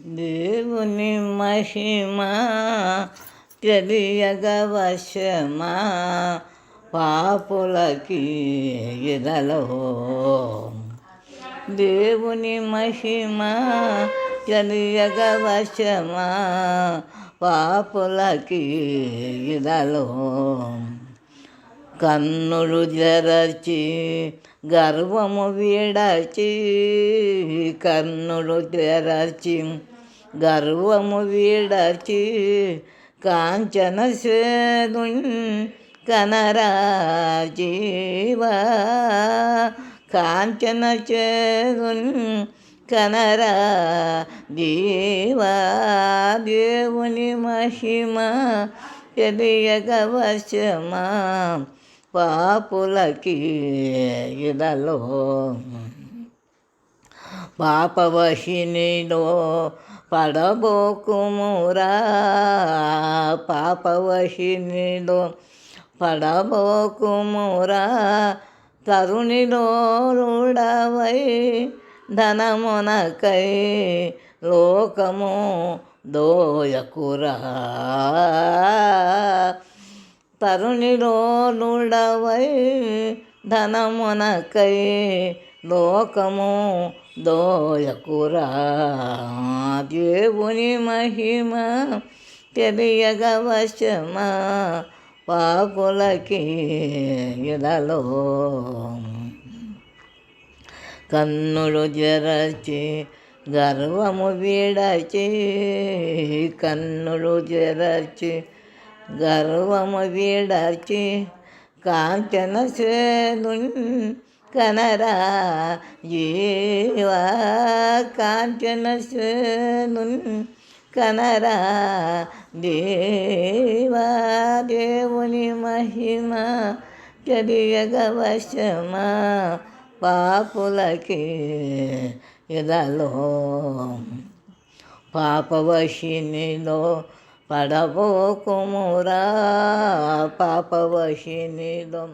దేవుని మహిమ తెలియగ వశమా పాపులకి ఇదలో. దేవుని మహిమ తెలియగ వశమా పాపులకి ఇదలో. కన్నులు జరచి గర్వము విడచి, కన్నులు జరచి గర్వము విడచి కాంచన సేదు కనరా జీవా, కాంచన చేదు కనరా జీవా. దేవుని మహిమ తెలియగ వశమా పాపులకి ఇదలో. పాపవశినిలో పడబోకుమురా, పాపవశినిలో పడబోకుమురా. తరుణిలో రూఢవై ధనమునకై లోకము దోయకురా. తరుణిలో రూఢవై ధనమునకై లోకము దోయకురా. దేవుని మహిమ తెలియగ వశమా పాపులకి ఇదలో. కన్నులు జరచి గర్వము విడచి, కన్నులు జరచి గర్వము విడచి కాంచన సేదు కనరా జీవా, కాంచన సేదు కనరా దేవా. దేవుని మహిమ తెలియగ వశమా పాపులకి ఇదలో. పాపవశినిలో పడబోకుమురా, పాపవశినిలో